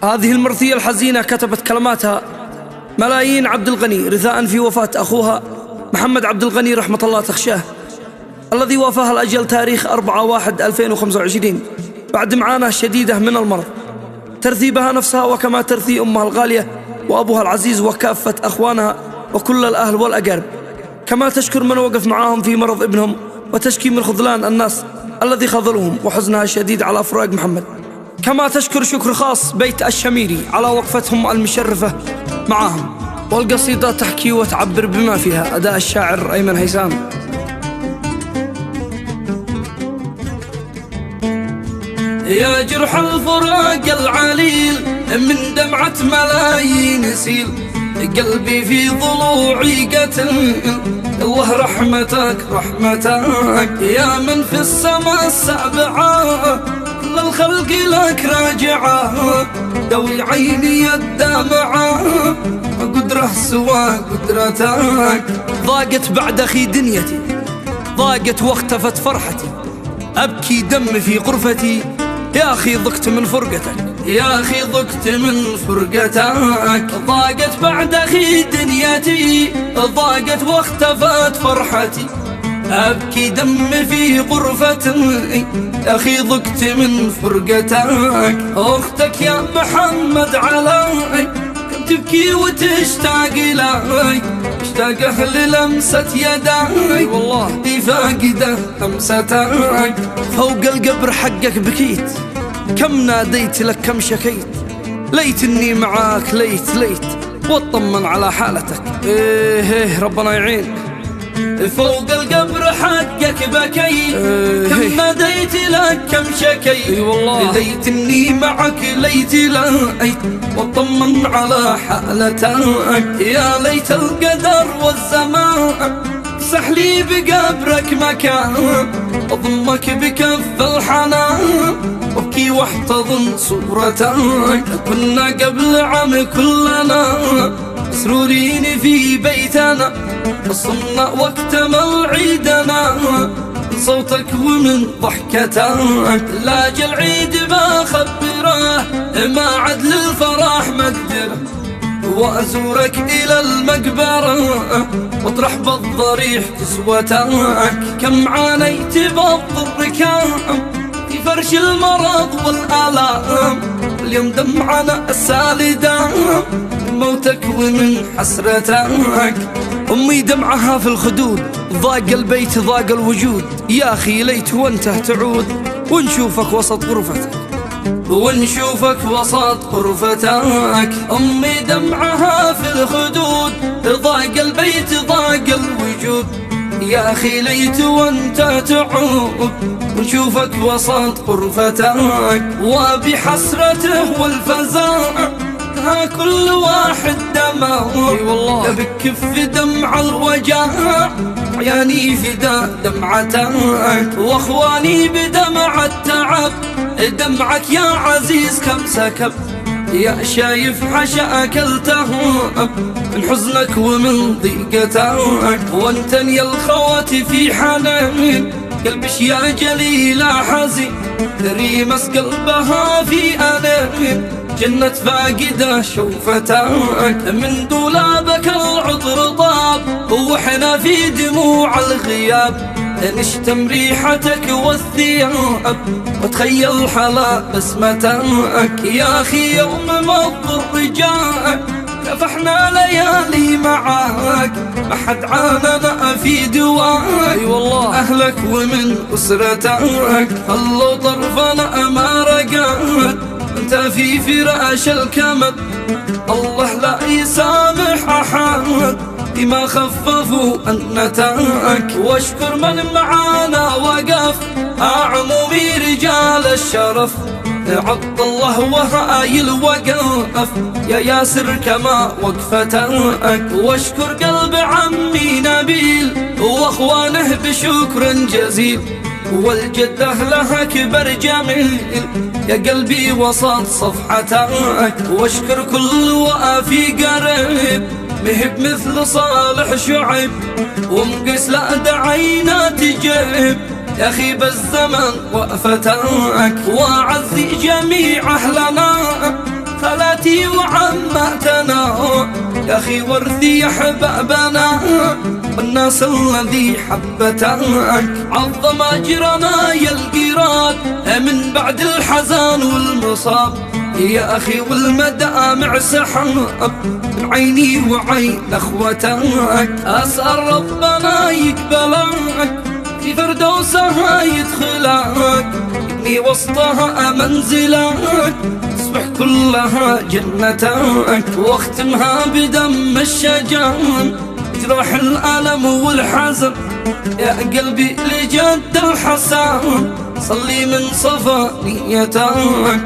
هذه المرثية الحزينة كتبت كلماتها ملايين عبد الغني رثاء في وفاة أخوها محمد عبد الغني رحمة الله تخشاه، الذي وافاه الأجل تاريخ 4/1/2025 بعد معاناة شديدة من المرض. ترثي بها نفسها وكما ترثي أمها الغالية وأبوها العزيز وكافة أخوانها وكل الأهل والأقارب، كما تشكر من وقف معاهم في مرض ابنهم، وتشكي من خذلان الناس الذي خذلهم وحزنها الشديد على فراق محمد. كما تشكر شكر خاص بيت الشميري على وقفتهم المشرفة معاهم. والقصيدة تحكي وتعبر بما فيها أداء الشاعر أيمن هيثم. يا جرح الفراق العليل من دمعة ملايين سيل، قلبي في ضلوعي قتل، الله رحمتك رحمتك يا من في السماء السابعة، كل الخلق لك راجعة، دوي عيني الدمعة قدره سوى قدرتك. ضاقت بعد أخي دنيتي، ضاقت واختفت فرحتي، أبكي دم في غرفتي، يا أخي ضقت من فرقتك، يا أخي ضقت من فرقتك. ضاقت بعد أخي دنيتي، ضاقت واختفت فرحتي، أبكي دم في غرفتي، يا أخي ضقت من فرقتك. أختك يا محمد علي تبكي وتشتاق لي، اشتاق أهل لمسة يداي والله دي فاقدة لمستك. فوق القبر حقك بكيت، كم ناديت لك كم شكيت، ليت اني معاك ليت واطمن على حالتك. ايه ربنا يعين. فوق القبر حقك بكيت، كم ناديت لك كم شكيت، والله ليت اني معك ليت واطمن على حالتك. يا ليت القدر والزمان سحلي بقبرك مكان، اضمك بكف الحنان وابكي واحتضن صورتك. كنا قبل عام كلنا مسرورين في بيتنا، صرنا وقت موعدنا من صوتك ومن ضحكتك. لاجل العيد بخبره ما عد للفرح مقدره، وأزورك إلى المقبرة واطرح بالضريح كسوتك. كم عانيت بالضر كام في فرش المرض والآلام، اليوم دمعنا السالدة موتك ومن حسرتك. أمي دمعها في الخدود، ضاق البيت ضاق الوجود، يا أخي ليت وانت تعود ونشوفك وسط غرفتك، ونشوفك وسط غرفتك. أمي دمعها في الخدود، ضاق البيت ضاق الوجود، يا أخي ليت وانت تعود ونشوفك وسط غرفتك. وبحسرته والفزاع ها كل واحد دمع، والله بكف دمع الوجع عياني فدا دمعتك، واخواني بدمع التعب دمعك يا عزيز كم سكب. يا شايف حشا أكلته من حزنك ومن ضيقتك، وانتني الخواتي في حنين قلبش يا جليل حزين، ريمس قلبها في ألم جنة فاقدة شوفتك. من دولابك العطر طاب وحنا في دموع الغياب، نشتم ريحتك والثياب وتخيل حلا بسمتك. يا أخي يوم ما الضر جاك كفحنا ليالي معاك، ما حد عاننا في دواك والله أهلك ومن أسرتك. خلوا طرفنا ما رقاك انت في فراش الكمد، الله لا يسامح أحد بما خففوا أنتك. واشكر من معانا وقف عمومي رجال الشرف، عبد الله وهاي الوقف يا ياسر كما وقفتك. واشكر قلب عمي نبيل واخوانه بشكر جزيل، والجده لها كبر جميل يا قلبي وسط صفحتك. واشكر كل وافي قريب مهب مثل صالح شعيب، ومقس لا دعينا تجيب يا أخي بالزمن وقفتك. وأعزي جميع أهلنا خالاتي وعماتنا يا أخي ورثي أحبابنا والناس الذي حبتك عظم أجرنا يا القراد من بعد الحزن والمصاب يا أخي والمدامع سحب من عيني وعين أخوتك أسأل ربنا يقبلك في فردوسها يدخلك يبني وسطها منزلك تصبح كلها جنتك واختمها بدم الشجان جراح الألم والحزن يا قلبي لجد الحسن صلي من صفا نيتك